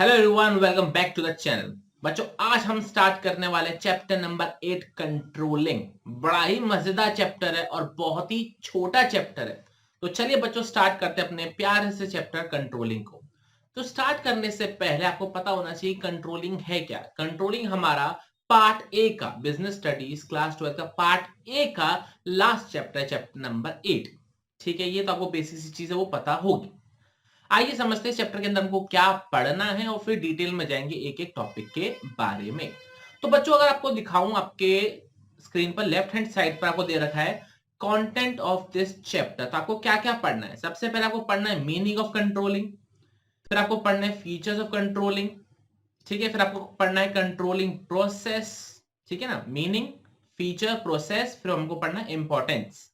Hello everyone, welcome back to the channel. बच्चों, आज हम स्टार्ट करने वाले चैप्टर नंबर 8 कंट्रोलिंग। बड़ा ही मजेदार चैप्टर है और बहुत ही छोटा चैप्टर है। तो चलिए बच्चों, स्टार्ट करते हैं अपने प्यारे से चैप्टर कंट्रोलिंग को। तो स्टार्ट करने से पहले आपको पता होना चाहिए कंट्रोलिंग है क्या। कंट्रोलिंग हमारा पार्ट ए का, बिजनेस स्टडीज क्लास 12 का पार्ट ए का लास्ट चैप्टर है, चैप्टर नंबर 8। ठीक है, ये तो आपको बेसिक सी चीज है, वो पता होगी। आइए समझते हैं इस चैप्टर के अंदर हमको क्या पढ़ना है और फिर डिटेल में जाएंगे एक एक टॉपिक के बारे में। तो बच्चों, अगर आपको दिखाऊं, आपके स्क्रीन पर लेफ्ट हैंड साइड पर आपको दे रखा है कंटेंट ऑफ दिस चैप्टर। तो आपको क्या क्या पढ़ना है? सबसे पहले आपको पढ़ना है मीनिंग ऑफ कंट्रोलिंग, फिर आपको पढ़ना है फीचर्स ऑफ कंट्रोलिंग, ठीक है, फिर आपको पढ़ना है कंट्रोलिंग प्रोसेस, ठीक है ना, मीनिंग, फीचर, प्रोसेस, फिर हमको पढ़ना है इंपॉर्टेंस,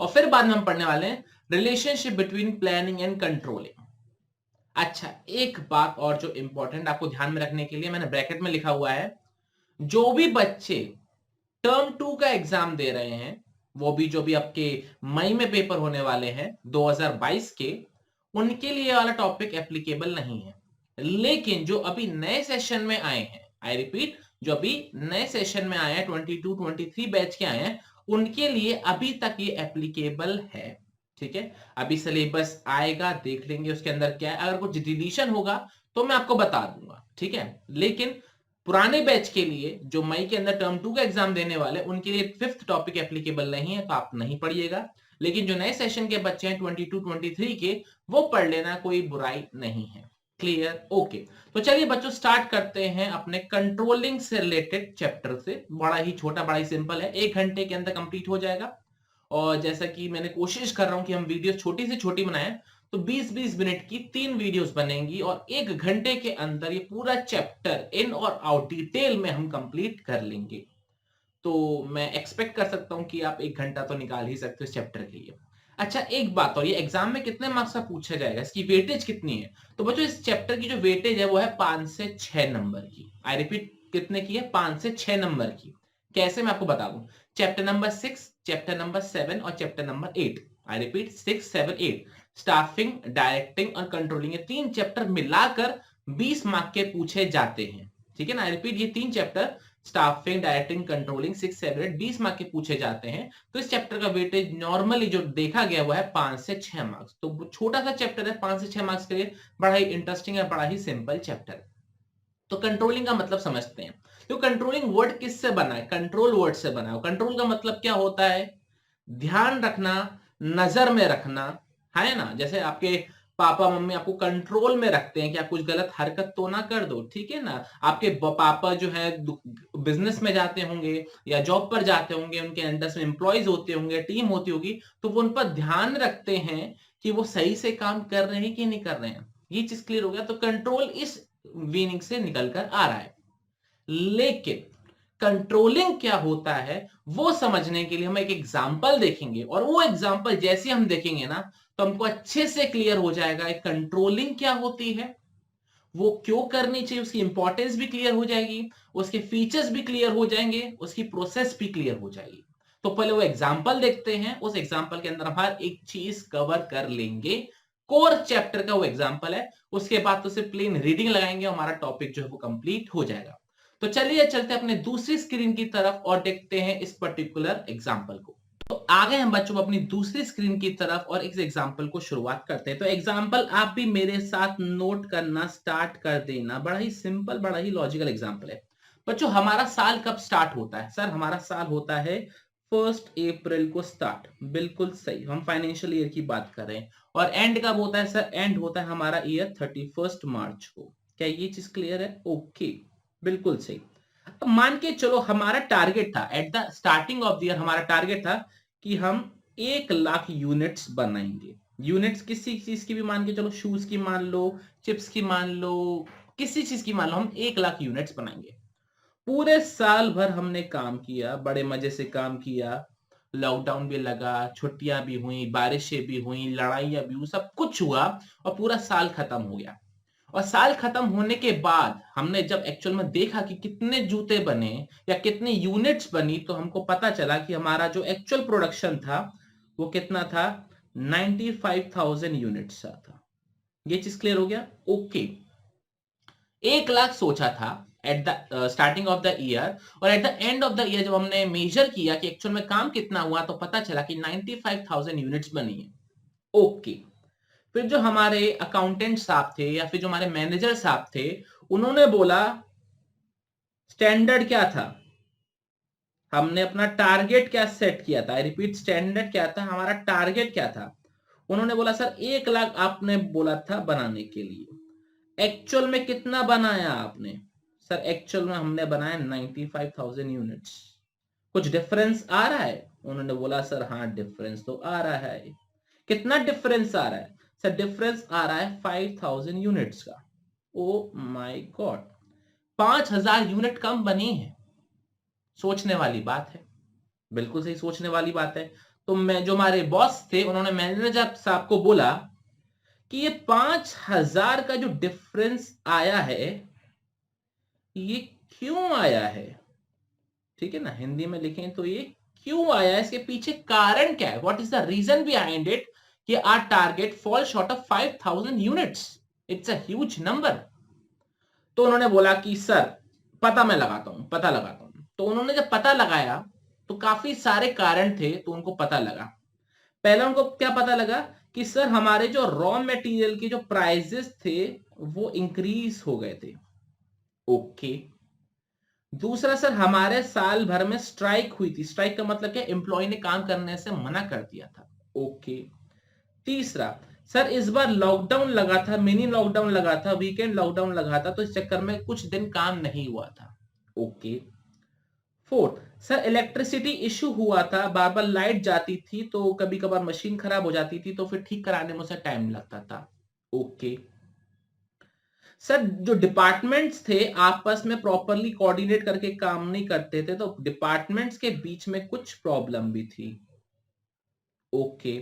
और फिर बाद में हम पढ़ने वाले हैं relationship between planning and controlling. अच्छा, एक बात और जो इंपॉर्टेंट आपको ध्यान में रखने के लिए मैंने ब्रैकेट में लिखा हुआ है, जो भी बच्चे टर्म 2 का एग्जाम दे रहे हैं, वो भी जो भी आपके मई में पेपर होने वाले हैं 2022 के, उनके लिए वाला टॉपिक एप्लीकेबल नहीं है। लेकिन जो अभी नए सेशन में आए हैं, आई रिपीट, जो अभी नए सेशन में आए हैं 22 23 बैच के आए हैं, उनके लिए अभी तक ये एप्लीकेबल है। ठीक है, अभी सिलेबस आएगा, देख लेंगे उसके अंदर क्या है। अगर कुछ डिलीशन होगा तो मैं आपको बता दूंगा, ठीक है। लेकिन पुराने बैच के लिए जो मई के अंदर टर्म 2 का एग्जाम देने वाले, उनके लिए फिफ्थ टॉपिक एप्लीकेबल नहीं है, तो आप नहीं पढ़िएगा। लेकिन जो नए सेशन के बच्चे हैं 22 23 के, वो पढ़ लेना, कोई बुराई नहीं है। क्लियर? ओके। तो चलिए बच्चों, स्टार्ट करते हैं अपने कंट्रोलिंग से रिलेटेड चैप्टर से। बड़ा ही छोटा, बड़ा ही सिंपल है, 1 घंटे के अंदर कंप्लीट हो जाएगा। और जैसा कि मैंने कोशिश कर रहा हूं कि हम वीडियो छोटी से छोटी बनाएं, तो 20-20 मिनट की 3 वीडियोस बनेंगी और 1 घंटे के अंदर ये पूरा चैप्टर इन और आउट डिटेल में हम कंप्लीट कर लेंगे। तो मैं एक्सपेक्ट कर सकता हूं कि आप 1 घंटा तो निकाल ही सकते हो इस चैप्टर के लिए। अच्छा, एक बात और, ये एग्जाम में कितने मार्क्स का पूछा जाएगा, इसकी वेटेज कितनी है? तो बच्चों, इस चैप्टर की जो वेटेज है वो है 5 से 6 नंबर की। आई रिपीट, कितने की है? 5 से 6 नंबर की। कैसे, मैं आपको बता दूं। चैप्टर नंबर 6, चैप्टर नंबर 7 और chapter number 8। I repeat, 6, 7, 8। Staffing, directing और कंट्रोलिंग, ये 3 चैप्टर मिलाकर 20 मार्क के पूछे जाते हैं। ठीक है ना? आई रिपीट, ये 3 chapter staffing, directing, controlling, 6, 7, 8 20 mark के पूछे जाते हैं। तो इस चैप्टर का वेटेज नॉर्मली जो देखा गया वो है 5 से 6 मार्क्स। तो छोटा सा चैप्टर है, 5 से 6 मार्क्स के लिए बड़ा ही इंटरेस्टिंग है, बड़ा ही सिंपल चैप्टर है। तो कंट्रोलिंग का मतलब समझते हैं। तो कंट्रोलिंग वर्ड किससे बना है? कंट्रोल वर्ड से बना है। कंट्रोल का मतलब क्या होता है? ध्यान रखना, नजर में रखना, है ना। जैसे आपके पापा मम्मी आपको कंट्रोल में रखते हैं कि आप कुछ गलत हरकत तो ना कर दो, ठीक है ना। आपके पापा जो है बिजनेस में जाते होंगे या जॉब पर जाते होंगे, उनके अंडर में एम्प्लॉयज होते होंगे, टीम होती होगी, तो वो उन पर ध्यान रखते हैं कि वो सही से काम कर रहे हैं कि नहीं कर रहे हैं। ये चीज क्लियर हो गया। तो कंट्रोल इस मीनिंग से निकल कर आ रहा है। लेकिन कंट्रोलिंग क्या होता है वो समझने के लिए हम एक एग्जांपल देखेंगे, और वो एग्जांपल जैसे हम देखेंगे ना, तो हमको अच्छे से क्लियर हो जाएगा कंट्रोलिंग क्या होती है, वो क्यों करनी चाहिए, उसकी इंपॉर्टेंस भी क्लियर हो जाएगी, उसके फीचर्स भी क्लियर हो जाएंगे, उसकी प्रोसेस भी क्लियर हो जाएगी। तो पहले वो एग्जांपल देखते हैं, उस एग्जांपल के अंदर हम हर एक चीज कवर कर लेंगे। कोर चैप्टर का वो एग्जांपल है। उसके बाद तो सिर्फ प्लेन रीडिंग लगाएंगे, हमारा टॉपिक जो है वो कंप्लीट हो जाएगा। तो चलिए चलते हैं अपने दूसरी स्क्रीन की तरफ और देखते हैं इस पर्टिकुलर एग्जांपल को। तो आ गए हम बच्चों अपनी दूसरी स्क्रीन की तरफ और इस एग्जांपल को शुरुआत करते हैं। तो एग्जांपल आप भी मेरे साथ नोट करना स्टार्ट कर देना। बड़ा ही सिंपल, बड़ा ही लॉजिकल एग्जांपल है। बच्चों, हमारा साल कब स्टार्ट होता है? सर, हमारा साल होता है 1 अप्रैल को स्टार्ट। बिल्कुल सही, हम फाइनेंशियल ईयर की बात कर रहे हैं। और एंड कब होता है? सर, एंड होता है हमारा ईयर 31 मार्च को। क्या ये चीज क्लियर है? ओके, बिल्कुल सही। अब मान के चलो, हमारा टारगेट था at the starting of the year, हमारा टारगेट था कि हम 1 लाख यूनिट्स बनाएंगे। यूनिट्स किसी चीज की भी मान के चलो, शूज की मान लो, चिप्स की मान लो, किसी चीज की मान लो, हम 1 लाख यूनिट्स बनाएंगे। पूरे साल भर हमने काम किया, बड़े मजे से काम किया। लॉकडाउन भी लगा, छुट्टियां भी हुई, बारिशें भी हुई, लड़ाइयां भी हुई, सब कुछ हुआ और पूरा साल खत्म हो गया। और साल खत्म होने के बाद हमने जब एक्चुअल में देखा कि कितने जूते बने या कितनी यूनिट्स बनी, तो हमको पता चला कि हमारा जो एक्चुअल प्रोडक्शन था वो कितना था? 95,000 यूनिट्स था। ये चीज क्लियर हो गया? ओके। 1 लाख सोचा था at the starting of the year, और at the end of the year जब हमने मेजर किया कि एक्चुअल में काम कितना हुआ, तो पता चला कि 95,000 यूनिट्स बनी है। ओके, फिर जो हमारे अकाउंटेंट साहब थे या फिर जो हमारे मैनेजर साहब थे, उन्होंने बोला स्टैंडर्ड क्या था, हमने अपना टारगेट क्या सेट किया था, आई रिपीट स्टैंडर्ड क्या था, हमारा टारगेट क्या था। उन्होंने बोला सर 1 लाख आपने बोला था बनाने के लिए, एक्चुअल में कितना बनाया आपने? सर एक्चुअल में हमने बनाया 95,000 यूनिट्स। कुछ डिफरेंस आ रहा है? उन्होंने बोला सर हाँ डिफरेंस तो आ रहा है। कितना डिफरेंस आ रहा है? सर डिफरेंस आ रहा है 5,000 यूनिट्स का। ओ माय गॉड, 5,000 यूनिट कम बनी है। सोचने वाली बात है, बिल्कुल सही सोचने वाली बात है। तो मैं जो हमारे बॉस थे, उन्होंने मैनेजर साहब को बोला कि ये 5,000 का जो डिफरेंस आया है, ये क्यों आया है? ठीक है ना, हिंदी में लिखें तो ये क्यों आया है, इसके पीछे कारण क्या है, what is the reason behind it कि our target fall short of 5,000 units, it's a huge number. तो उन्होंने बोला कि सर पता मैं लगाता हूं, पता लगाता हूं। तो उन्होंने जब पता लगाया तो काफी सारे कारण थे, तो उनको पता लगा। पहला उनको क्या पता लगा कि सर हमारे जो रॉ मटेरियल के जो प्राइसेस थे वो इंक्रीज हो गए थे। ओके, दूसरा सर हमारे साल भर में स्ट्राइक हुई थी। स्ट्राइक का मतलब क्या, एम्प्लॉय ने काम करने से मना कर दिया था। ओके, तीसरा सर इस बार लॉकडाउन लगा था, मिनी लॉकडाउन लगा था, वीकेंड लॉकडाउन लगा था, तो इस चक्कर में कुछ दिन काम नहीं हुआ था। Okay, fourth sir electricity issue हुआ था, बार बार लाइट जाती थी, तो कभी कभार मशीन खराब हो जाती थी, तो फिर ठीक कराने में उसे टाइम लगता था। ओके सर, जो डिपार्टमेंट्स थे आपस में प्रॉपरली कोऑर्डिनेट करके काम नहीं करते थे, तो डिपार्टमेंट्स के बीच में कुछ प्रॉब्लम भी थी। ओके,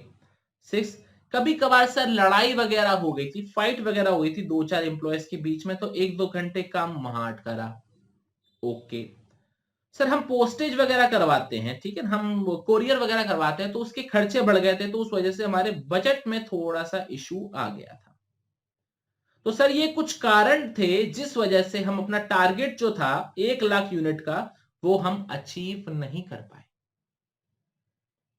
सिक्स कभी कभार सर लड़ाई वगैरह हो गई थी, फाइट वगैरह हो गई थी दो चार एम्प्लॉयज के बीच में, तो 1-2 घंटे काम वहां अटका। ओके सर, हम पोस्टेज वगैरह करवाते हैं, ठीक है, हम कोरियर वगैरह करवाते हैं, तो उसके खर्चे बढ़ गए थे, तो उस वजह से हमारे बजट में थोड़ा सा इशू आ गया था। तो सर ये कुछ कारण थे जिस वजह से हम अपना टारगेट जो था 1 लाख यूनिट का, वो हम अचीव नहीं कर पाए।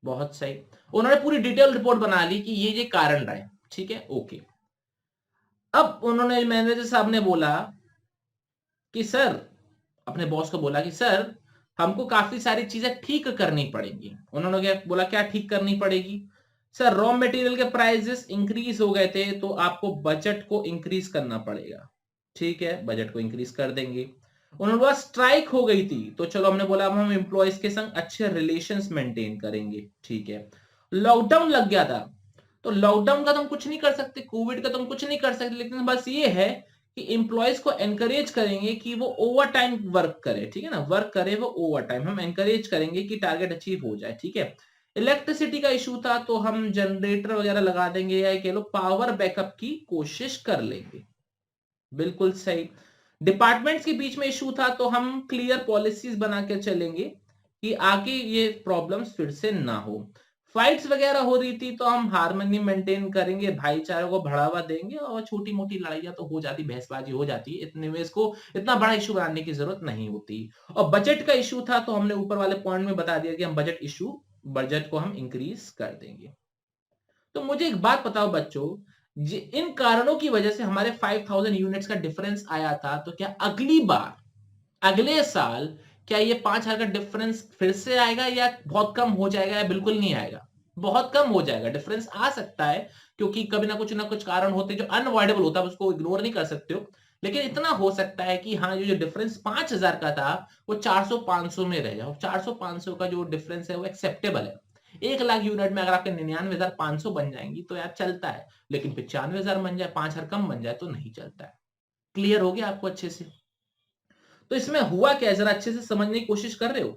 बहुत सही, उन्होंने पूरी डिटेल रिपोर्ट बना ली कि ये कारण रहे। ठीक है, ओके। अब उन्होंने, मैनेजर साहब ने बोला कि सर, अपने बॉस को बोला कि सर हमको काफी सारी चीजें ठीक करनी पड़ेंगी। उन्होंने क्या बोला, क्या ठीक करनी पड़ेगी? सर रॉ मटेरियल के प्राइसेस इंक्रीज हो गए थे, तो आपको बजट को इंक्रीज करना पड़ेगा। ठीक है, बजट को इंक्रीज कर देंगे। उन्होंने बोला स्ट्राइक हो गई थी, तो चलो हमने बोला अब हम एम्प्लॉयज के संग अच्छे रिलेशंस मेंटेन करेंगे। ठीक है, लॉकडाउन लग गया था, तो लॉकडाउन का तो हम कुछ नहीं कर सकते, कोविड का तो हम कुछ नहीं कर सकते, लेकिन बस ये है कि एम्प्लॉयज को एनकरेज करेंगे कि वो ओवर टाइम वर्क करे। ठीक है ना, वर्क करे वो ओवर टाइम, हम एनकरेज करेंगे कि टारगेट अचीव हो जाए। ठीक है, इलेक्ट्रिसिटी का इशू था, तो हम जनरेटर वगैरह लगा देंगे, या कह लो पावर बैकअप की कोशिश कर लेंगे। बिल्कुल सही। डिपार्टमेंट्स के बीच में इशू था, तो हम क्लियर पॉलिसीज बना के चलेंगे कि आगे ये प्रॉब्लम्स फिर से ना हो। फाइट्स वगैरह हो रही थी, तो हम हार्मनी मेंटेन करेंगे, भाईचारे को बढ़ावा देंगे, और छोटी मोटी लड़ाइयां तो हो जाती, बहसबाजी हो जाती, इतने में इसको इतना बड़ा इशू बनाने की जरूरत नहीं होती। और बजट का इशू था, तो हमने ऊपर वाले पॉइंट में बता दिया कि हम बजट को हम इंक्रीज कर देंगे। तो मुझे एक बात बताओ बच्चों, इन कारणों की वजह से हमारे 5,000 यूनिट्स का डिफरेंस आया था, तो क्या अगली बार, अगले साल, क्या ये 5,000 का डिफरेंस फिर से आएगा, या बहुत कम हो जाएगा, या बिल्कुल नहीं आएगा? बहुत कम हो जाएगा। डिफरेंस आ सकता है, क्योंकि कभी ना कुछ कारण होते हैं जो अनअवॉइडेबल होता है, उसको इग्नोर नहीं कर सकते हो, लेकिन इतना हो सकता है कि हाँ, जो डिफरेंस 5,000 का था वो 400-500 में रह जाए। 400-500 का जो डिफरेंस है वो एक्सेप्टेबल है। 1 लाख यूनिट में अगर आपके 99,500 बन जाएंगी तो यार चलता है, लेकिन 95,000 बन जाए, 5,000 कम बन जाए, तो नहीं चलता है। क्लियर हो गया आपको अच्छे से? तो इसमें हुआ क्या, जरा अच्छे से समझने की कोशिश कर रहे हो?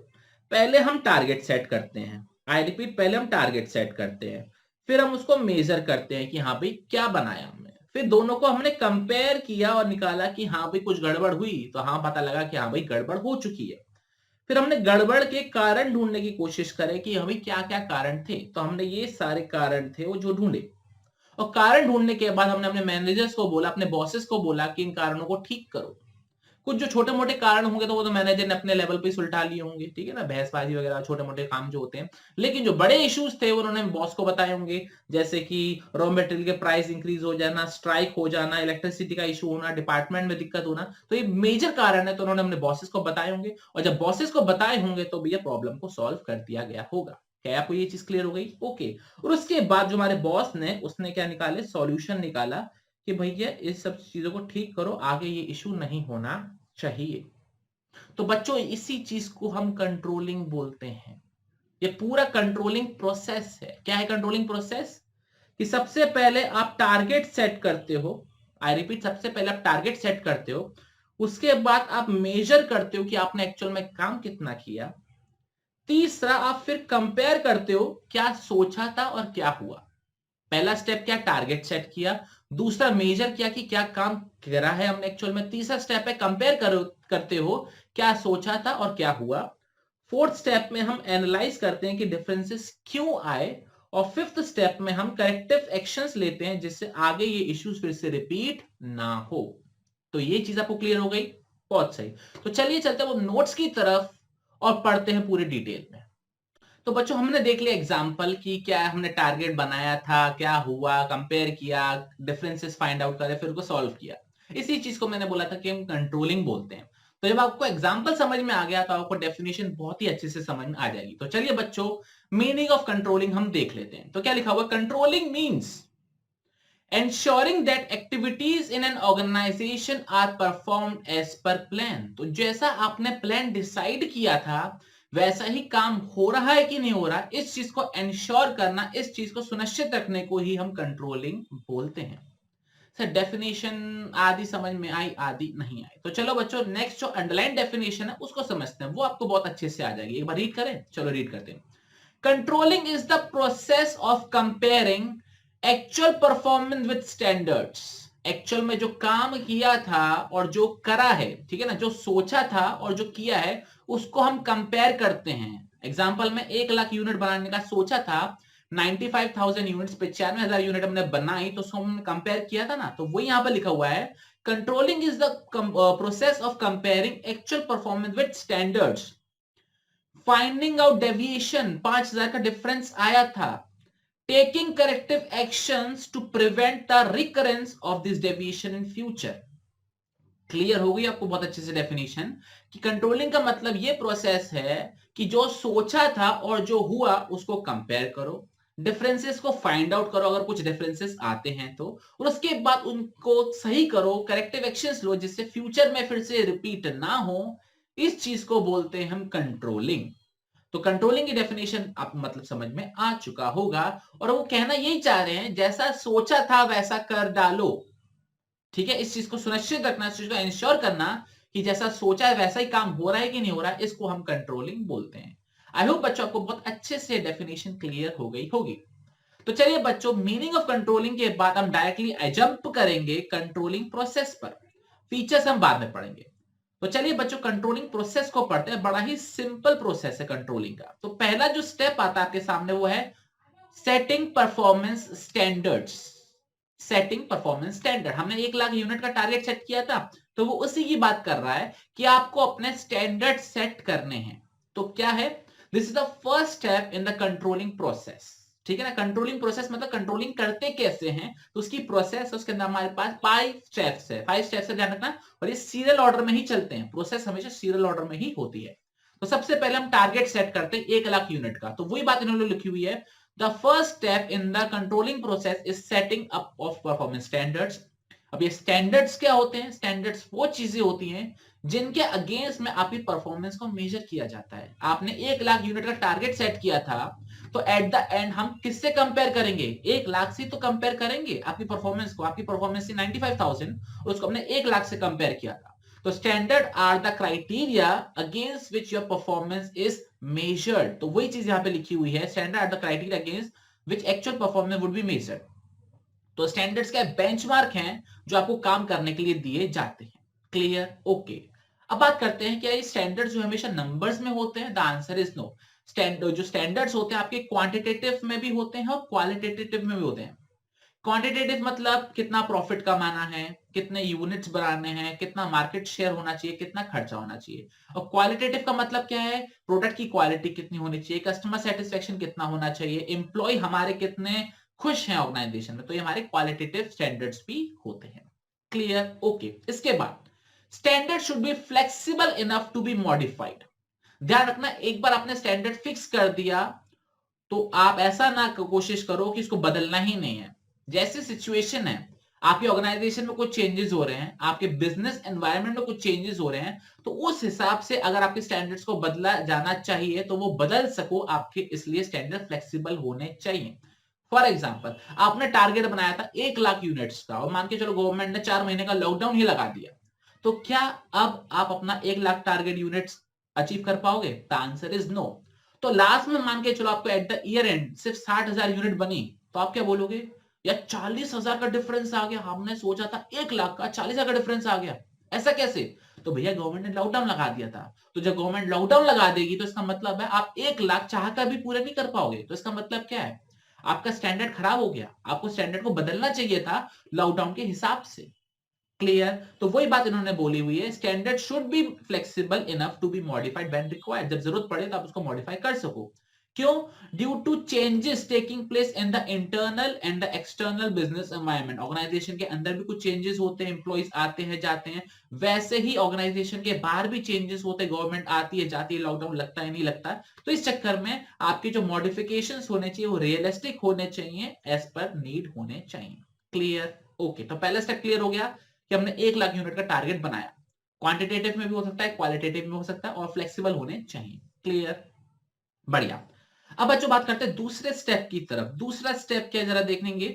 पहले हम टारगेट सेट करते हैं, आई रिपीट, पहले हम टारगेट सेट करते हैं, फिर हम उसको मेजर करते हैं कि हाँ भाई क्या बनाया हमने, फिर दोनों को हमने कंपेयर किया और निकाला कि हाँ भाई कुछ गड़बड़ हुई, तो हाँ पता लगा कि हाँ भाई गड़बड़ हो चुकी है। फिर हमने गड़बड़ के कारण ढूंढने की कोशिश करें कि हमें क्या क्या कारण थे, तो हमने ये सारे कारण थे वो जो ढूंढे, और कारण ढूंढने के बाद हमने अपने मैनेजर्स को बोला, अपने बॉसेस को बोला कि इन कारणों को ठीक करो। कुछ जो छोटे मोटे कारण होंगे तो वो तो मैनेजर ने अपने लेवल पे सुलझा लिए होंगे, ठीक है ना, बहसबाजी वगैरह छोटे मोटे काम जो होते हैं। लेकिन जो बड़े इश्यूज थे उन्होंने बॉस को बताए होंगे, जैसे कि रॉ मटेरियल के प्राइस इंक्रीज हो जाना, स्ट्राइक हो जाना, इलेक्ट्रिसिटी का इशू होना, डिपार्टमेंट में दिक्कत होना, तो ये मेजर कारण है, तो उन्होंने अपने बॉसेस को बताए होंगे, और जब बॉसेस को बताए होंगे तो भैया प्रॉब्लम को सॉल्व कर दिया गया होगा। क्या आपको ये चीज क्लियर हो गई? ओके। और उसके बाद जो हमारे बॉस ने उसने क्या निकाले, सॉल्यूशन निकाला कि भैया इस सब चीजों को ठीक करो, आगे ये इशू नहीं होना चाहिए। तो बच्चों इसी चीज को हम कंट्रोलिंग बोलते हैं। ये पूरा कंट्रोलिंग प्रोसेस है। क्या है कंट्रोलिंग प्रोसेस? कि सबसे पहले आप टारगेट सेट करते हो, आई रिपीट, सबसे पहले आप टारगेट सेट करते हो, उसके बाद आप मेजर करते हो कि आपने एक्चुअल में काम कितना किया, तीसरा आप फिर कंपेयर करते हो क्या सोचा था और क्या हुआ। पहला स्टेप क्या, टारगेट सेट किया, दूसरा मेजर किया कि क्या काम करा है हमने एक्चुअल में, तीसरा स्टेप है कंपेयर करते हो क्या सोचा था और क्या हुआ, फोर्थ स्टेप में हम एनालाइज करते हैं कि डिफरेंसेस क्यों आए, और फिफ्थ स्टेप में हम करेक्टिव एक्शंस लेते हैं जिससे आगे ये इश्यूज फिर से रिपीट ना हो। तो ये चीज आपको क्लियर हो गई? बहुत सही। तो चलिए चलते हैं वो नोट्स की तरफ और पढ़ते हैं पूरे डिटेल में। तो बच्चों हमने देख लिया एग्जाम्पल कि क्या हमने टारगेट बनाया था, क्या हुआ, कंपेयर किया, डिफरेंसेस फाइंड आउट करे, फिर उसको सॉल्व किया। इसी चीज को मैंने बोला था कि हम कंट्रोलिंग बोलते हैं। तो जब आपको एग्जाम्पल समझ में आ गया तो आपको डेफिनेशन बहुत ही अच्छे से समझ में आ जाएगी। तो चलिए बच्चों मीनिंग ऑफ कंट्रोलिंग हम देख लेते हैं। तो क्या लिखा हुआ, controlling means ensuring that activities in an organization are performed as per plan। तो जैसा आपने प्लान डिसाइड किया था वैसा ही काम हो रहा है कि नहीं हो रहा, इस चीज को एंश्योर करना, इस चीज को सुनिश्चित रखने को ही हम कंट्रोलिंग बोलते हैं। सर डेफिनेशन आदि समझ में आई, आदि नहीं आई? तो चलो बच्चों नेक्स्ट जो अंडरलाइन डेफिनेशन है उसको समझते हैं, वो आपको बहुत अच्छे से आ जाएगी। एक बार रीड करें, चलो रीड करते हैं। Controlling is the process of comparing actual performance with standards. Actual में जो काम किया था और जो करा है, ठीक है ना, जो सोचा था और जो किया है उसको हम कंपेयर करते हैं। एग्जांपल में 1 लाख यूनिट बनाने का सोचा था, 95,000 यूनिट्स, 95,000 यूनिट हमने बनाई, तो उसको हमने कंपेयर किया था ना, तो वही यहां पर लिखा हुआ है controlling is the process of comparing actual performance with standards, finding out deviation, 5,000 का डिफरेंस आया था, taking corrective actions to prevent the recurrence of this deviation in future. Clear हो गई आपको बहुत अच्छे से डेफिनेशन कि कंट्रोलिंग का मतलब ये प्रोसेस है कि जो सोचा था और जो हुआ उसको कंपेयर करो, डिफरेंसेस को फाइंड आउट करो अगर कुछ डिफरेंसेस आते हैं तो, और उसके बाद उनको सही करो, करेक्टिव एक्शंस लो जिससे फ्यूचर में फिर से रिपीट ना हो। इस चीज को बोलते हैं हम कंट्रोलिंग। तो कंट्रोलिंग की डेफिनेशन आप मतलब समझ में आ चुका होगा, और वो कहना यही चाह रहे हैं जैसा सोचा था वैसा कर डालो, ठीक है। इस चीज को सुनिश्चित रखना, इस चीज को इंश्योर करना कि जैसा सोचा है वैसा ही काम हो रहा है कि नहीं हो रहा है, इसको हम कंट्रोलिंग बोलते हैं। आई होप बच्चों आपको बहुत अच्छे से डेफिनेशन क्लियर हो गई होगी। तो चलिए बच्चों मीनिंग ऑफ कंट्रोलिंग के बाद हम डायरेक्टली जंप करेंगे कंट्रोलिंग प्रोसेस पर, फीचर्स हम बाद में पढ़ेंगे। तो चलिए बच्चों कंट्रोलिंग प्रोसेस को पढ़ते हैं। बड़ा ही सिंपल प्रोसेस है कंट्रोलिंग का। तो पहला जो स्टेप आता है आपके सामने वो है setting performance standards. Setting performance standard, हमने 1 लाख यूनिट का टारगेट सेट किया था, तो वो उसी की बात कर रहा है कि आपको अपने स्टैंडर्ड सेट करने हैं। तो क्या है, this is the first step in the controlling process, ठीक है ना। कंट्रोलिंग प्रोसेस मतलब कंट्रोलिंग करते कैसे हैं, तो उसकी प्रोसेस, उसके अंदर हमारे पास 5 स्टेप्स है, 5 स्टेप्स से ध्यान रखना, और ये सीरियल ऑर्डर में ही चलते हैं, प्रोसेस हमेशा सीरियल ऑर्डर में ही होती है। तो सबसे पहले हम टारगेट सेट करते हैं 1 लाख यूनिट का, तो वही बात इन्होंने लिखी हुई है, the first step in the controlling process is setting up of performance standards। अब ये स्टैंडर्ड्स क्या होते हैं, स्टैंडर्ड्स वो चीजें होती हैं जिनके अगेंस्ट में आपकी परफॉर्मेंस को मेजर किया जाता है। आपने 1 लाख यूनिट का टारगेट सेट किया था, तो एट द एंड हम किससे कंपेयर करेंगे, 1 लाख से तो कंपेयर करेंगे आपकी परफॉर्मेंस को। आपकी परफॉर्मेंस थी 95,000 और उसको हमने 1 लाख से कंपेयर किया था। तो standard are the criteria against which your performance is measured. तो वही चीज यहां पे लिखी हुई है, standard are the criteria against which actual performance would be measured. तो स्टैंडर्ड्स क्या बेंचमार्क हैं जो आपको काम करने के लिए दिए जाते हैं। Clear, okay. अब बात करते हैं क्या ये स्टैंडर्ड्स जो हमेशा नंबर्स में होते हैं, द आंसर इज नो। जो स्टैंडर्ड्स होते हैं आपके क्वांटिटेटिव में भी होते हैं और क्वालिटेटिव में भी होते हैं। क्वांटिटेटिव मतलब कितना प्रॉफिट कमाना है, कितने यूनिट्स बनाने हैं, कितना मार्केट शेयर होना चाहिए, कितना खर्चा होना चाहिए। और क्वालिटेटिव का मतलब क्या है, प्रोडक्ट की क्वालिटी कितनी होनी चाहिए, कस्टमर सेटिस्फेक्शन कितना होना चाहिए, एम्प्लॉय हमारे कितने खुश हैं ऑर्गेनाइजेशन में। तो ये हमारे क्वालिटेटिव स्टैंडर्ड्स भी होते हैं। क्लियर? ओके। इसके बाद standard should be flexible enough to be modified. ध्यान रखना, एक बार आपने स्टैंडर्ड फिक्स कर दिया तो आप ऐसा ना कोशिश करो कि इसको बदलना ही नहीं है। जैसी सिचुएशन है, आपके ऑर्गेनाइजेशन में कुछ चेंजेस हो रहे हैं, आपके बिजनेस एनवायरनमेंट में कुछ चेंजेस हो रहे हैं, तो उस हिसाब से अगर आपके स्टैंडर्ड्स को बदला जाना चाहिए तो वो बदल सको आपके, इसलिए स्टैंडर्ड फ्लेक्सिबल होने चाहिए। फॉर एग्जाम्पल, आपने टारगेट बनाया था 1 लाख यूनिट्स का और मान के चलो गवर्नमेंट ने 4 महीने का लॉकडाउन ही लगा दिया, तो क्या अब आप अपना 1 लाख टारगेट यूनिट्स अचीव कर पाओगे? The answer is no. तो लास्ट में मान के चलो आपको एट द ईयर एंड सिर्फ 60,000 यूनिट बनी, तो आप क्या बोलोगे? या 40,000 का डिफरेंस आ गया, हमने सोचा था 1 लाख का, 40,000 का डिफरेंस आ गया, ऐसा कैसे? तो भैया गवर्नमेंट ने लॉकडाउन लगा दिया था। तो जब गवर्नमेंट लॉकडाउन लगा देगी तो इसका मतलब है आप 1 लाख चाह कर भी पूरे नहीं कर पाओगे। तो इसका मतलब क्या है? आपका स्टैंडर्ड खराब हो गया, आपको स्टैंडर्ड को बदलना चाहिए था लॉकडाउन के हिसाब से। क्लियर? तो वही बात इन्होंने बोली हुई है, standard should be flexible enough to be modified when required. जब जरूरत पड़े तो आप उसको मॉडिफाई कर सको। क्यों? Due to changes taking place in the internal and the external business environment. Organisation के अंदर भी कुछ चेंजेस होते हैं, एम्प्लॉइज आते हैं जाते हैं, वैसे ही ऑर्गेनाइजेशन के बाहर भी चेंजेस होते हैं, गवर्नमेंट आती है जाती है, लॉकडाउन लगता है नहीं लगता। तो इस चक्कर में आपके जो मॉडिफिकेशंस होने चाहिए वो रियलिस्टिक होने चाहिए, एज पर नीड होने चाहिए। क्लियर? ओके। तो पहला स्टेप क्लियर हो गया कि हमने 1 लाख यूनिट का टारगेट बनाया। क्वांटिटेटिव में भी हो सकता है, क्वालिटेटिव में हो सकता है, और फ्लेक्सिबल होने चाहिए। क्लियर? बढ़िया। अब बच्चों बात करते हैं दूसरे स्टेप की तरफ। दूसरा स्टेप क्या है जरा देखेंगे,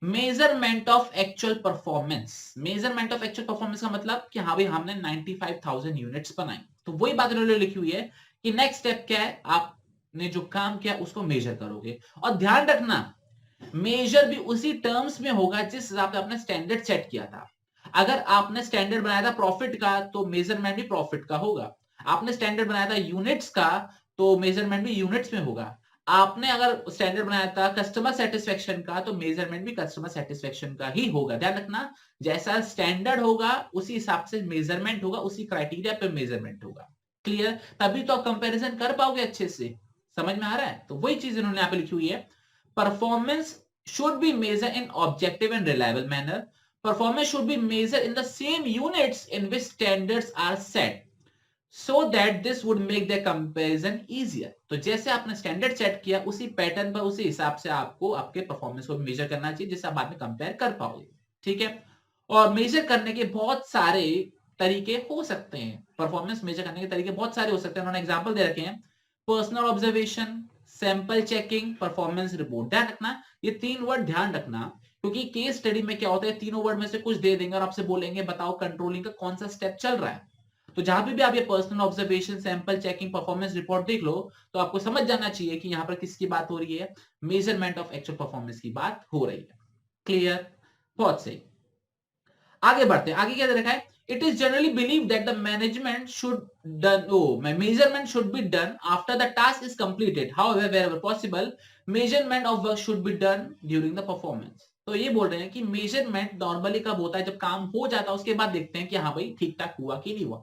measurement of actual performance. Measurement of actual performance का मतलब कि हाँ भाई हमने 95,000 यूनिट्स बनाई, तो वही बात इन्होंने लिखी हुई है कि नेक्स्ट स्टेप क्या है, आपने जो काम किया उसको मेजर करोगे। और ध्यान रखना, मेजर भी उसी टर्म्स में होगा जिस हिसाब से आपने स्टैंडर्ड सेट किया था। अगर आपने स्टैंडर्ड बनाया था प्रॉफिट का तो मेजरमेंट भी प्रॉफिट का होगा। आपने स्टैंडर्ड बनाया था यूनिट्स का तो मेजरमेंट भी यूनिट्स में होगा। आपने अगर स्टैंडर्ड बनाया था कस्टमर सेटिस्फेक्शन का तो मेजरमेंट भी कस्टमर सेटिस्फेक्शन का ही होगा। ध्यान रखना, जैसा स्टैंडर्ड होगा उसी हिसाब से मेजरमेंट होगा, उसी क्राइटेरिया पे मेजरमेंट होगा। क्लियर? तभी तो आप कंपैरिजन कर पाओगे अच्छे से। समझ में आ रहा है? तो वही चीज इन्होंने यहां पे लिखी हुई है, performance should be measured in objective and reliable manner. Performance should be measured in the same units in which standards are set, so that this would make the comparison easier. तो जैसे आपने स्टैंडर्ड सेट किया उसी pattern पर उसी हिसाब से आपको आपके परफॉर्मेंस को मेजर करना चाहिए, जिससे आप बाद में कंपेयर कर पाओगे। ठीक है? और मेजर करने के बहुत सारे तरीके हो सकते हैं, परफॉर्मेंस मेजर करने के तरीके बहुत सारे हो सकते हैं। उन्होंने एग्जांपल दे रखे हैं, personal observation, sample checking, performance report. ध्यान रखना, ये 3 वर्ड ध्यान रखना, क्योंकि केस स्टडी में क्या होता है, तीनों वर्ड में से कुछ दे देंगे और आपसे बोलेंगे बताओ कंट्रोलिंग का कौन सा स्टेप चल रहा है। तो जहां पे भी आप ये personal observation, sample checking, performance report देख लो तो आपको समझ जाना चाहिए कि यहाँ पर किसकी बात हो रही है, मेजरमेंट ऑफ एक्चुअल परफॉर्मेंस की बात हो रही है। क्लियर? बहुत सही। आगे बढ़ते हैं, आगे क्या दे रखा है, it is generally believed that the management should done measurement should be done after the task is completed. However, wherever possible, measurement of work should be done during the performance. तो ये बोल रहे हैं कि मेजरमेंट नॉर्मली कब होता है, जब काम हो जाता है उसके बाद देखते हैं कि हाँ भाई ठीक ठाक हुआ कि नहीं हुआ।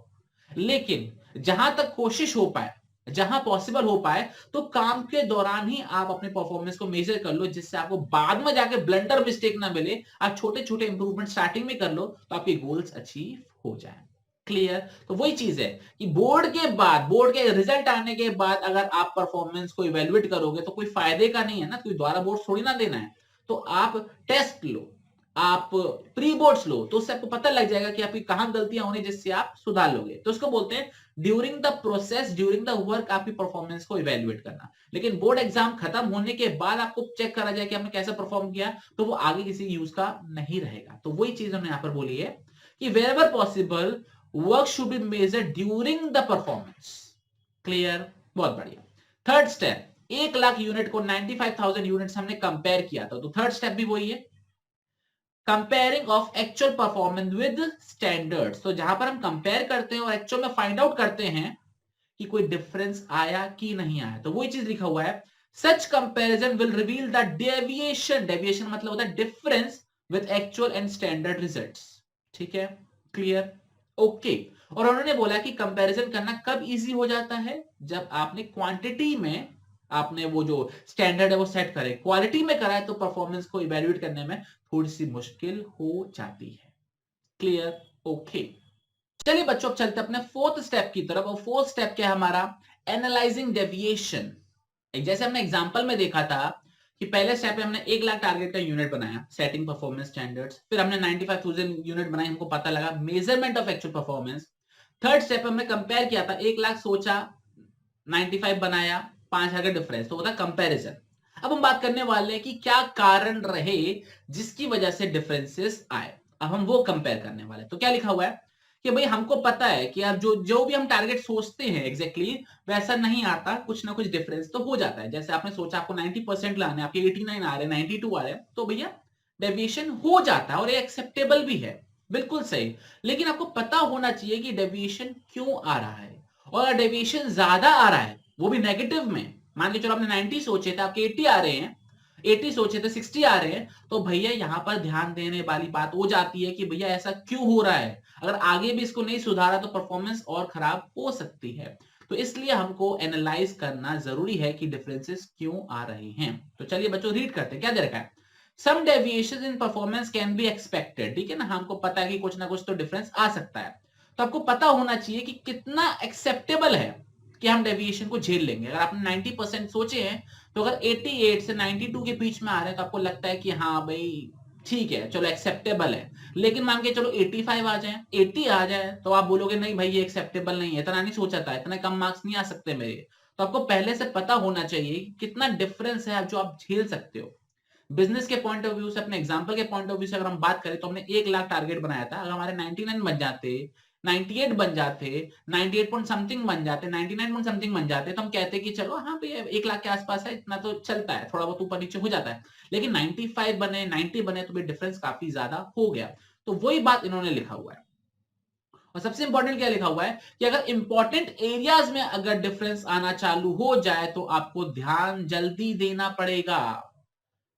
लेकिन जहां तक कोशिश हो पाए, जहां पॉसिबल हो पाए, तो काम के दौरान ही आप अपने परफॉर्मेंस को मेजर कर लो, जिससे आपको बाद में जाके ब्लंडर मिस्टेक ना मिले। आप छोटे छोटे इंप्रूवमेंट स्टार्टिंग में कर लो तो आपके गोल्स अचीव हो जाए। क्लियर? तो वही चीज है कि बोर्ड के बाद, बोर्ड के रिजल्ट आने के बाद अगर आप परफॉर्मेंस को इवेल्युएट करोगे तो कोई फायदे का नहीं है ना, कोई द्वारा बोर्ड थोड़ी ना देना है। तो आप टेस्ट लो, आप प्री बोर्ड्स लो, तो उससे आपको पता लग जाएगा कि आपकी कहां गलतियां होनी, जिससे आप सुधार लोगे। तो उसको बोलते हैं during the process, during the work आपकी परफॉर्मेंस को इवेल्युएट करना। लेकिन बोर्ड एग्जाम खत्म होने के बाद आपको चेक करा जाए कि आपने कैसा परफॉर्म किया, तो वो आगे किसी यूज का नहीं रहेगा। तो वही चीज उन्होंने यहां पर बोली है कि wherever possible work should be measured during the performance. Clear? बहुत बढ़िया। थर्ड स्टेप, 1 लाख यूनिट को 95,000 यूनिट्स हमने कंपेयर किया था, तो थर्ड स्टेप भी वही है, comparing of actual performance with standards. तो जहां पर हम कंपेयर करते हैं और एक्चुअल में फाइंड आउट करते हैं कि कोई डिफरेंस आया कि नहीं आया, तो वही चीज लिखा हुआ है, such comparison will reveal the deviation, deviation मतलब होता है difference with actual and standard results. ठीक है, क्लियर, ओके। और उन्होंने बोला कि कंपैरिजन करना कब इजी हो जाता है, जब आपने क्वांटिटी में आपने वो जो स्टैंडर्ड है वो सेट करे, क्वालिटी में करा है तो परफॉर्मेंस को इवैल्यूएट करने में थोड़ी सी मुश्किल हो जाती है। Clear, okay. चलिए बच्चों अब चलते अपने फोर्थ स्टेप की तरफ, और फोर्थ स्टेप क्या है हमारा, एनालाइजिंग डेविएशन। जैसे हमने एग्जांपल में देखा था कि पहले स्टेप में हमने 1 लाख टारगेट का यूनिट बनाया, सेटिंग परफॉर्मेंस स्टैंडर्ड्स, फिर हमने 95,000 यूनिट बनाई, हमको पता लगा measurement of actual performance. Third step हमने कंपेयर किया था, 1 लाख सोचा, 95 बनाया, 5,000 का डिफरेंस, तो होता कंपैरिजन। अब हम बात करने वाले हैं कि क्या कारण रहे जिसकी वजह से डिफरेंसेस आए, अब हम वो कंपेयर करने वाले। तो क्या लिखा हुआ है कि भाई हमको पता है कि अब जो जो भी हम टारगेट सोचते हैं एग्जैक्टली वैसा नहीं आता, कुछ ना कुछ डिफरेंस तो हो जाता है। जैसे आपने सोचा आपको 90% लाने, आपके 89 आ रहे हैं, 92 आ रहे हैं, तो भैया डेविएशन हो जाता है और ये एक्सेप्टेबल भी है, बिल्कुल सही। लेकिन आपको पता होना चाहिए कि डेविएशन क्यों आ रहा है, और डेविएशन ज्यादा आ रहा है वो भी नेगेटिव में, मान के चलो आपने 90 सोचे थे, आपके 80 आ रहे हैं, 80 सोचे थे 60 आ रहे हैं, तो भैया यहां पर ध्यान देने वाली बात हो जाती है कि भैया ऐसा क्यों हो रहा है, अगर आगे भी इसको नहीं सुधारा तो परफॉर्मेंस और खराब हो सकती है। तो इसलिए हमको एनालाइज करना जरूरी है कि डिफरेंसेस क्यों आ रहे हैं। तो चलिए बच्चों रीड करते हैं, क्या दे रखा है, some deviation in performance can be expected. ठीक है ना, हमको पता है कि कुछ ना कुछ तो डिफरेंस आ सकता है, तो आपको पता होना चाहिए कि कितना एक्सेप्टेबल है कि हम डेविएशन को झेल लेंगे। अगर आपने 90% सोचे हैं, तो अगर 88 से 92 के बीच में आ रहे हैं तो आपको लगता है कि हाँ भाई ठीक है, चलो एक्सेप्टेबल है। लेकिन मान के चलो 85 आ जाए, 80 आ जाए, तो आप बोलोगे नहीं भाई ये एक्सेप्टेबल नहीं है, इतना नहीं सोचा था, इतने कम मार्क्स नहीं आ सकते मेरे। तो आपको पहले से पता होना चाहिए कितना डिफरेंस है जो आप झेल सकते हो। बिजनेस के पॉइंट ऑफ व्यू से, अपने एग्जांपल के पॉइंट ऑफ व्यू से अगर हम बात करें, तो हमने 1 लाख टारगेट बनाया था, अगर हमारे 99 बन जाते, 98 बन जाते, 98 पॉइंट समथिंग बन जाते, 99 पॉइंट समथिंग बन जाते, तो हम कहते कि चलो हाँ भैया 1 लाख के आसपास है, इतना तो चलता है, थोड़ा बहुत ऊपर नीचे हो जाता है। लेकिन 95 बने, 90 बने, तो भी डिफरेंस काफी ज्यादा हो गया। तो वही बात इन्होंने लिखा हुआ है। और सबसे इंपॉर्टेंट क्या लिखा हुआ है कि अगर इंपॉर्टेंट एरियाज में अगर डिफरेंस आना चालू हो जाए तो आपको ध्यान जल्दी देना पड़ेगा,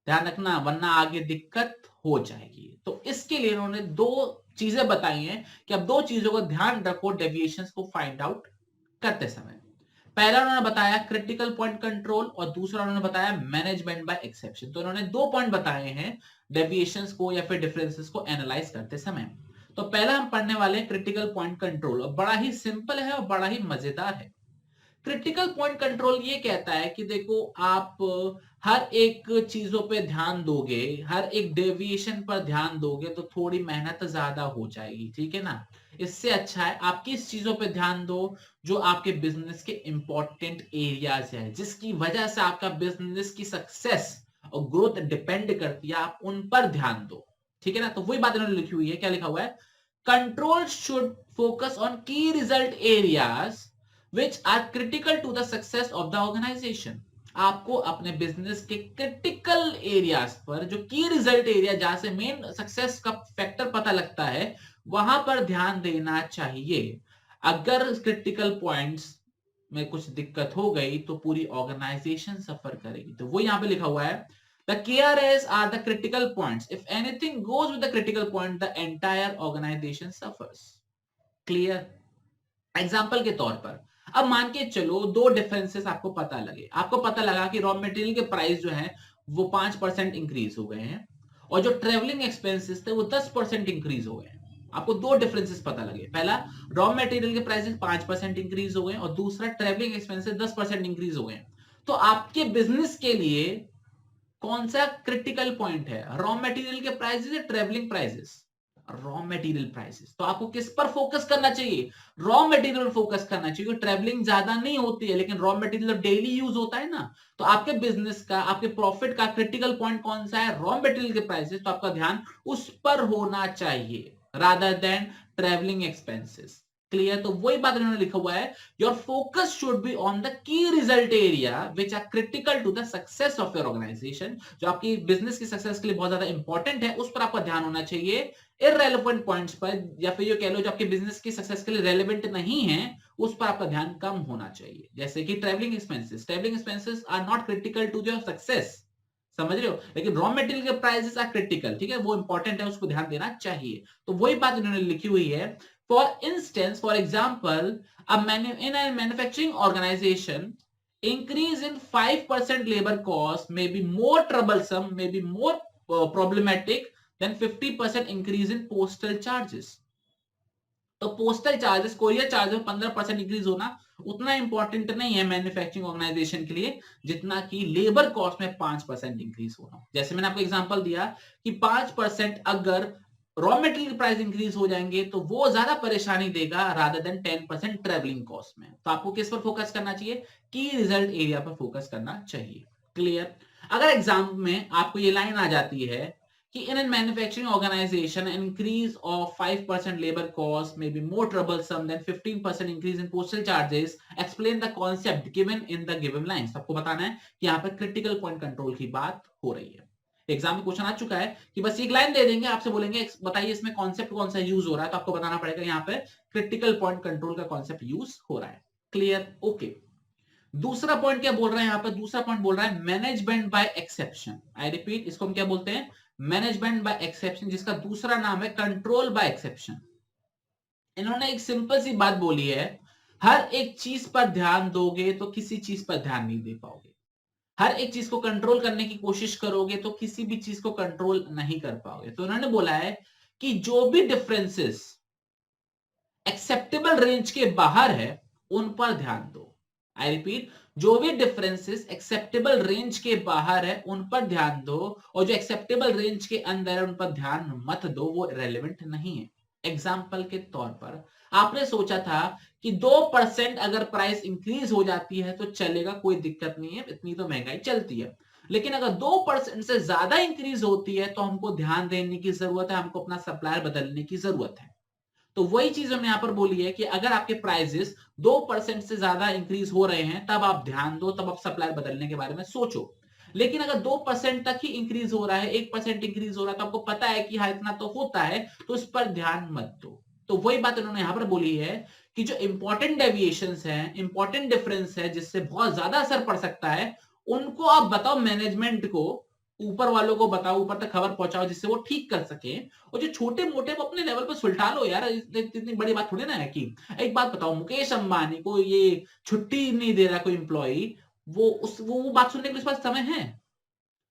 ध्यान रखना, वरना आगे दिक्कत हो जाएगी। तो इसके लिए उन्होंने दो चीजें बताई हैं कि अब दो चीजों को ध्यान रखो डेविएशंस को फाइंड आउट करते समय। पहला उन्होंने बताया क्रिटिकल पॉइंट कंट्रोल, और दूसरा उन्होंने बताया मैनेजमेंट बाय एक्सेप्शन। तो उन्होंने दो पॉइंट बताए हैं डेविएशंस को या फिर डिफरेंसेस को एनालाइज करते समय। तो पहला हम पढ़ने वाले क्रिटिकल पॉइंट कंट्रोल, और बड़ा ही सिंपल है और बड़ा ही मजेदार है। क्रिटिकल पॉइंट कंट्रोल ये कहता है कि देखो आप हर एक चीजों पे ध्यान दोगे, हर एक डेविएशन पर ध्यान दोगे तो थोड़ी मेहनत ज्यादा हो जाएगी, ठीक है ना। इससे अच्छा है आप किस चीजों पे ध्यान दो जो आपके बिजनेस के इंपॉर्टेंट एरियाज है, जिसकी वजह से आपका बिजनेस की सक्सेस और ग्रोथ डिपेंड करती है, आप उन पर ध्यान दो। ठीक है ना, तो वही बात इन्होंने लिखी हुई है, क्या लिखा हुआ है, control should focus on the रिजल्ट areas which are critical to the success of the organization। आपको अपने बिजनेस के क्रिटिकल एरियाज पर, जो की रिजल्ट एरिया जहां से मेन सक्सेस का फैक्टर पता लगता है, वहां पर ध्यान देना चाहिए। अगर क्रिटिकल पॉइंट्स में कुछ दिक्कत हो गई तो पूरी ऑर्गेनाइजेशन सफर करेगी। तो वो यहां पे लिखा हुआ है The KRAs are the critical points. If anything goes with the critical point, the entire organization suffers. Clear? Example के तौर पर अब मान के चलो दो डिफरेंसेस आपको पता लगे, आपको पता लगा कि रॉ मटेरियल के प्राइस जो है वो 5% इंक्रीज हो गए हैं, और जो ट्रेवलिंग एक्सपेंसेस थे वो 10% इंक्रीज हो गए हैं। आपको दो डिफरेंसेस पता लगे, पहला रॉ मटेरियल के प्राइसेस 5% इंक्रीज हो गए, और दूसरा ट्रेवलिंग एक्सपेंसेस 10% इंक्रीज हो गए। तो आपके बिजनेस के लिए कौन सा क्रिटिकल पॉइंट है, रॉ मटेरियल के प्राइसेस या travelling prices? Raw material prices. तो आपको किस पर फोकस करना चाहिए, रॉ मटेरियल पर फोकस करना चाहिए। ट्रेवलिंग ज्यादा नहीं होती है, लेकिन रॉ मटेरियल डेली यूज होता है ना। तो आपके बिजनेस का, आपके प्रॉफिट का क्रिटिकल पॉइंट कौन सा है, रॉ मटेरियल के प्राइसेस। तो आपका ध्यान उस पर होना चाहिए rather than travelling expenses. Clear? तो वही बात इन्होंने लिखा हुआ है, your focus should be on the key result area which are critical to the success of your organisation. जो आपकी बिजनेस की सक्सेस के लिए बहुत ज्यादा इंपॉर्टेंट है, उस पर आपका ध्यान होना चाहिए। इररेलेवेंट पॉइंट्स पर, या फिर ये कह लो जो आपके बिजनेस की सक्सेस के लिए रेलेवेंट नहीं है, उस पर आपका ध्यान कम होना चाहिए। जैसे कि travelling expenses are not critical to your success, समझ रहे हो, लेकिन रॉ मटेरियल के प्राइसेस आर क्रिटिकल, ठीक है, वो इंपॉर्टेंट है, उसको ध्यान देना चाहिए। तो वही बात इन्होंने लिखी हुई है। For instance, for example, in a manufacturing organization, increase in 5% labor cost may be more troublesome, may be more problematic than 50% increase in postal charges. तो पोस्टल चार्जेस, कोरियर चार्ज में 15% इंक्रीज होना उतना इंपॉर्टेंट नहीं है manufacturing organisation के लिए, जितना कि लेबर कॉस्ट में 5% इंक्रीज होना। जैसे मैंने आपको एग्जांपल दिया कि 5% अगर रॉ मटेरियल प्राइस इंक्रीज हो जाएंगे तो वो ज्यादा परेशानी देगा रादर देन 10% ट्रेवलिंग कॉस्ट में। तो आपको किस पर फोकस करना चाहिए? की रिजल्ट एरिया पर फोकस करना चाहिए। क्लियर? अगर एग्जाम में आपको ये लाइन आ जाती है कि in a manufacturing organization an increase of 5% labor cost may be more troublesome than 15% increase in postal charges, explain the concept given in the given lines। आपको बताना है कि यहाँ पर क्रिटिकल पॉइंट कंट्रोल की बात हो रही है। एग्जाम में क्वेश्चन आ चुका है कि बस एक लाइन दे देंगे, आपसे बोलेंगे बताइए इसमें कॉन्सेप्ट कौन सा यूज हो रहा है, तो आपको बताना पड़ेगा यहाँ पे क्रिटिकल पॉइंट कंट्रोल का कॉन्सेप्ट यूज हो रहा है। क्लियर? ओके। दूसरा पॉइंट क्या बोल रहा है यहाँ पर? दूसरा पॉइंट बोल रहा है management by exception. I repeat, इसको हम क्या बोलते हैं? मैनेजमेंट बाय एक्सेप्शन, जिसका दूसरा नाम है कंट्रोल बाय एक्सेप्शन। इन्होंने एक सिंपल सी बात बोली है, हर एक चीज पर ध्यान दोगे तो किसी चीज पर ध्यान नहीं दे पाओगे, हर एक चीज को कंट्रोल करने की कोशिश करोगे तो किसी भी चीज को कंट्रोल नहीं कर पाओगे। तो इन्होंने बोला है कि जो भी डिफरेंसेस एक्सेप्टेबल रेंज के बाहर है उन पर ध्यान दो। आई रिपीट, जो भी डिफरेंसेस एक्सेप्टेबल रेंज के बाहर है उन पर ध्यान दो, और जो एक्सेप्टेबल रेंज के अंदर है उन पर ध्यान मत दो, वो रेलेवेंट नहीं है। एग्जाम्पल के तौर पर आपने सोचा था कि 2% अगर प्राइस इंक्रीज हो जाती है तो चलेगा, कोई दिक्कत नहीं है, इतनी तो महंगाई चलती है। लेकिन अगर 2% से ज्यादा इंक्रीज होती है तो हमको ध्यान देने की जरूरत है, हमको अपना सप्लायर बदलने की जरूरत है। तो वही चीज हमने यहां पर बोली है कि अगर आपके प्राइसेस 2% से ज्यादा इंक्रीज हो रहे हैं तब आप ध्यान दो, तब आप सप्लायर बदलने के बारे में सोचो। लेकिन अगर 2% तक ही इंक्रीज हो रहा है, 1% इंक्रीज हो रहा है, तो आपको पता है कि हाँ इतना तो होता है, तो इस पर ध्यान मत दो। तो वही बात इन्होंने यहां पर बोली है कि जो इंपॉर्टेंट डेविएशंस हैं, इंपॉर्टेंट डिफरेंस है जिससे बहुत ज्यादा असर पड़ सकता है, उनको आप बताओ मैनेजमेंट को, ऊपर वालों को बताओ, ऊपर तक खबर पहुंचाओ जिससे वो ठीक कर सके। और जो छोटे मोटे वो अपने लेवल पर सुलटा लो यार, इतनी बड़ी बात थोड़ी ना है। कि एक बात बताओ, मुकेश अंबानी को ये छुट्टी नहीं दे रहा कोई एम्प्लॉय, वो बात सुनने के लिए उसके पास समय है?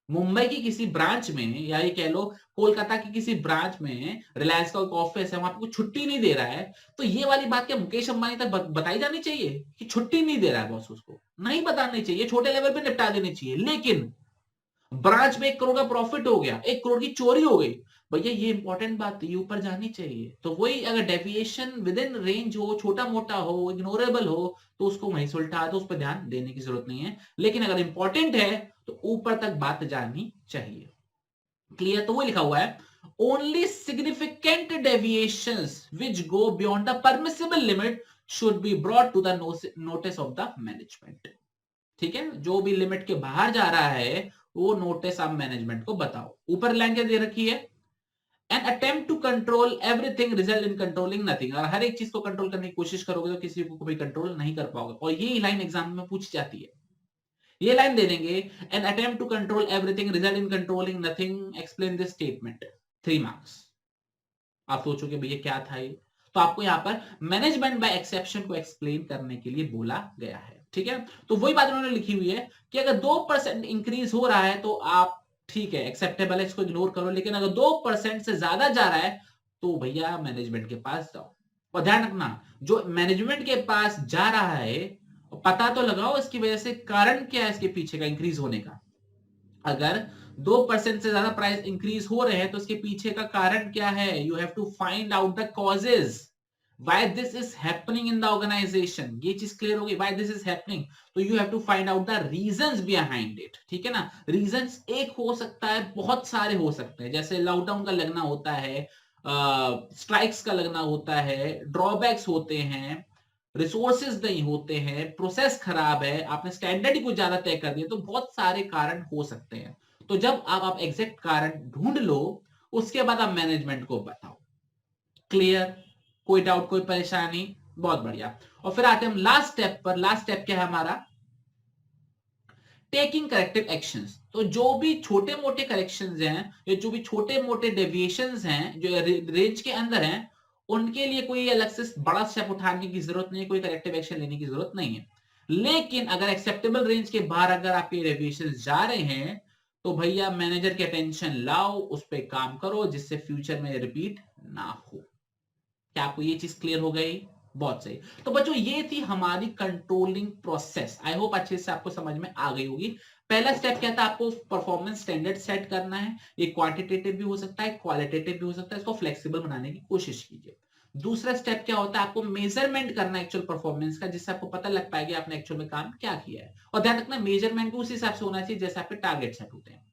मुंबई की किसी ब्रांच में, या ये कह लो कोलकाता की किसी ब्रांच में रिलायंस का ऑफिस है, वहां पे छुट्टी नहीं दे रहा है, तो ये वाली बात क्या मुकेश अंबानी तक बताई जानी चाहिए कि छुट्टी नहीं दे रहा है बॉस? उसको नहीं बतानी चाहिए, छोटे लेवल पे निपटा देनी चाहिए। लेकिन ब्रांच में 1 करोड़ का प्रॉफिट हो गया, 1 करोड़ की चोरी हो गई, भैया ये इंपॉर्टेंट बात है, ये ऊपर जानी चाहिए। तो वही अगर डेविएशन विद इन रेंज हो, छोटा मोटा हो, इग्नोरेबल हो, तो उसको वहीं सुलटा दो, उस पर ध्यान देने की जरूरत नहीं है। लेकिन अगर इंपॉर्टेंट है तो ऊपर तक बात जानी चाहिए। क्लियर? तो वो लिखा हुआ है only significant deviations which go beyond the permissible limit should be brought to the notice of the management. ठीक है, जो भी लिमिट के बाहर जा रहा है वो नोटिस आप मैनेजमेंट को बताओ। ऊपर लाइन क्या दे रखी है? An attempt to control everything result in controlling nothing. और हर एक चीज को कंट्रोल करने की कोशिश करोगे तो किसी को भी कंट्रोल नहीं कर पाओगे। और ये लाइन एग्जाम में पूछी जाती है, ये लाइन दे देंगे, an attempt to control everything result in controlling nothing, explain this statement, 3 marks. आप सोचोगे भैया क्या था ये, तो आपको यहां पर मैनेजमेंट बाय एक्सेप्शन को एक्सप्लेन करने के लिए बोला गया है। ठीक है, तो वही बात उन्होंने लिखी हुई है कि अगर 2% इंक्रीज हो रहा है तो आप ठीक है, एक्सेप्टेबल है, इसको इग्नोर करो। लेकिन अगर 2% से ज्यादा जा रहा है तो भैया मैनेजमेंट के पास जाओ। और ध्यान रखना, जो मैनेजमेंट के पास जा रहा है पता तो लगाओ इसकी वजह से कारण क्या है, इसके पीछे का इंक्रीज होने का। अगर 2% से ज्यादा प्राइस इंक्रीज हो रहे हैं तो इसके पीछे का कारण क्या है? You have to find out the causes why this is happening in the organisation. ये चीज क्लियर होगी, व्हाई दिस इज हैपनिंग, तो you have to find out the reasons behind it. ठीक है ना? रीजंस एक हो सकता है, बहुत सारे हो सकते हैं। जैसे लॉकडाउन का लगना होता है, स्ट्राइक्स का लगना होता है, ड्रॉबैक्स होते हैं, रिसोर्सेज नहीं होते हैं, प्रोसेस खराब है, आपने स्टैंडर्ड ही कुछ ज्यादा तय कर दिया, तो बहुत सारे कारण हो सकते हैं। तो जब आप एग्जैक्ट कारण ढूंढ लो, उसके बाद आप मैनेजमेंट को बताओ। क्लियर? कोई डाउट, कोई परेशानी? बहुत बढ़िया। और फिर आते हैं हम लास्ट स्टेप पर। लास्ट स्टेप क्या है हमारा? Taking corrective actions. तो जो भी छोटे मोटे करेक्शंस हैं, या जो भी छोटे मोटे डेविएशंस हैं जो रेंज के अंदर हैं, उनके लिए कोई अलग से बड़ा स्टेप उठाने की जरूरत नहीं है, कोई करेक्टिव एक्शन लेने की जरूरत नहीं है। लेकिन अगर एक्सेप्टेबल रेंज के बाहर अगर आपके डेविएशंस जा रहे हैं, तो भैया मैनेजर के अटेंशन लाओ, उस पर काम करो, जिससे फ्यूचर में रिपीट ना हो। क्या आपको ये चीज क्लियर हो गई? बहुत सही। तो बच्चों ये थी हमारी कंट्रोलिंग प्रोसेस। आई होप अच्छे से आपको समझ में आ गई होगी। पहला स्टेप क्या था? आपको परफॉर्मेंस स्टैंडर्ड सेट करना है। ये क्वांटिटेटिव भी हो सकता है, क्वालिटेटिव भी हो सकता है, इसको फ्लेक्सिबल बनाने की कोशिश कीजिए। दूसरा स्टेप क्या होता है? आपको मेजरमेंट करना है एक्चुअल परफॉर्मेंस का, जिससे आपको पता लग पाएगा आपने एक्चुअल में काम क्या किया है। और ध्यान रखना, मेजरमेंट भी उसी हिसाब से होना चाहिए जैसे आपके टारगेट सेट होते हैं।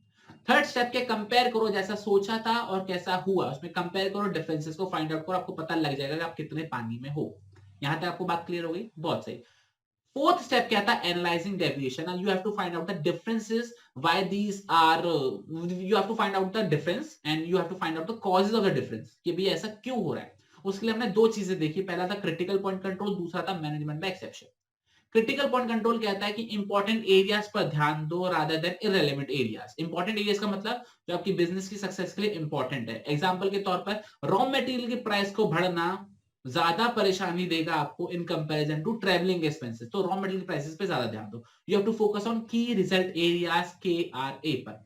थर्ड स्टेप के कंपेयर करो, जैसा सोचा था और कैसा हुआ, उसमें कंपेयर करो, डिफरेंसेस को फाइंड आउट करो, आपको पता लग जाएगा कि आप कितने पानी में हो। यहां तक आपको बात क्लियर हो गई? बहुत सही। फोर्थ स्टेप क्या था? Analysing deviation. You have to find out the differences, why these are, you have to find out the difference and you have to find out the causes of the difference, कि भी ऐसा क्यों हो रहा है। उसके लिए हमने दो चीजें देखी। पहला था क्रिटिकल पॉइंट कंट्रोल, दूसरा था management by exception. Critical point control कहता है कि इंपॉर्टेंट एरियाज पर ध्यान दो rather than irrelevant areas. Important areas का मतलब जो आपकी बिजनेस की सक्सेस के लिए इंपॉर्टेंट है। एग्जांपल के तौर पर रॉ मटेरियल की प्राइस को बढ़ना ज्यादा परेशानी देगा आपको in comparison to travelling expenses, तो रॉ मटेरियल प्राइसेस पे ज्यादा ध्यान दो। You have to focus on the रिजल्ट एरियाज KRA पर।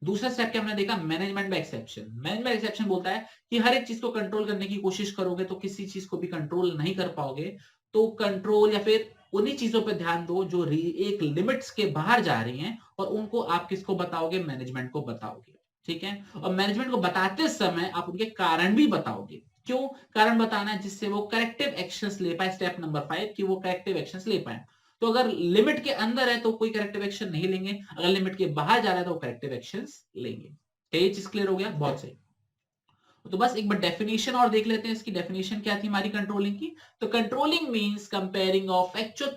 दूसरा स्टेप क्या हमने देखा? Management by exception. Management by exception बोलता है कि हर एक चीज को कंट्रोल करने की कोशिश करोगे तो किसी चीज को भी कंट्रोल नहीं कर पाओगे। तो कंट्रोल या फिर उन्हीं चीजों पर ध्यान दो जो एक लिमिट्स के बाहर जा रही हैं, और उनको आप किसको बताओगे? मैनेजमेंट को बताओगे। ठीक है? और मैनेजमेंट को बताते समय आप उनके कारण भी बताओगे। क्यों कारण बताना है? जिससे वो करेक्टिव एक्शंस ले पाए। स्टेप नंबर 5 कि वो करेक्टिव एक्शंस ले पाए। तो अगर लिमिट के अंदर है तो कोई करेक्टिव एक्शन नहीं लेंगे, अगर लिमिट के बाहर जा रहा है तो करेक्टिव एक्शंस लेंगे। क्या ये चीज क्लियर हो गया? बहुत सही। तो बस एक बार डेफिनेशन और देख लेते हैं। इसकी डेफिनेशन क्या थी हमारी कंट्रोलिंग की? तो controlling means comparing of actual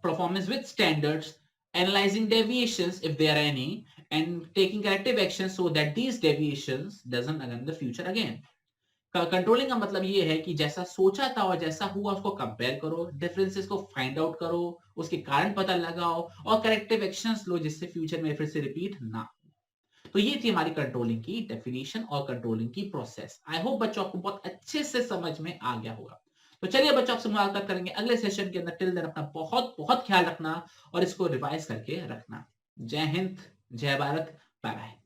performance with standards, analysing deviations if there are any, and taking corrective actions so that these deviations doesn't again in the future again. Controlling का मतलब ये है कि जैसा सोचा था और जैसा हुआ उसको कंपेयर करो, डिफरेंसेस को फाइंड आउट करो, उसके कारण पता लगाओ, और करेक्टिव एक्शंस लो, जिससे फ्यूचर में फिर से रिपीट ना हो। तो ये थी हमारी कंट्रोलिंग की डेफिनेशन और कंट्रोलिंग की प्रोसेस। आई होप बच्चों आपको बहुत अच्छे से समझ में आ गया होगा। तो चलिए बच्चों, आपसे मुलाकात करेंगे अगले सेशन के अंदर। टिल देन अपना बहुत बहुत ख्याल रखना और इसको रिवाइज करके रखना। जय हिंद, जय भारत, बाय बाय।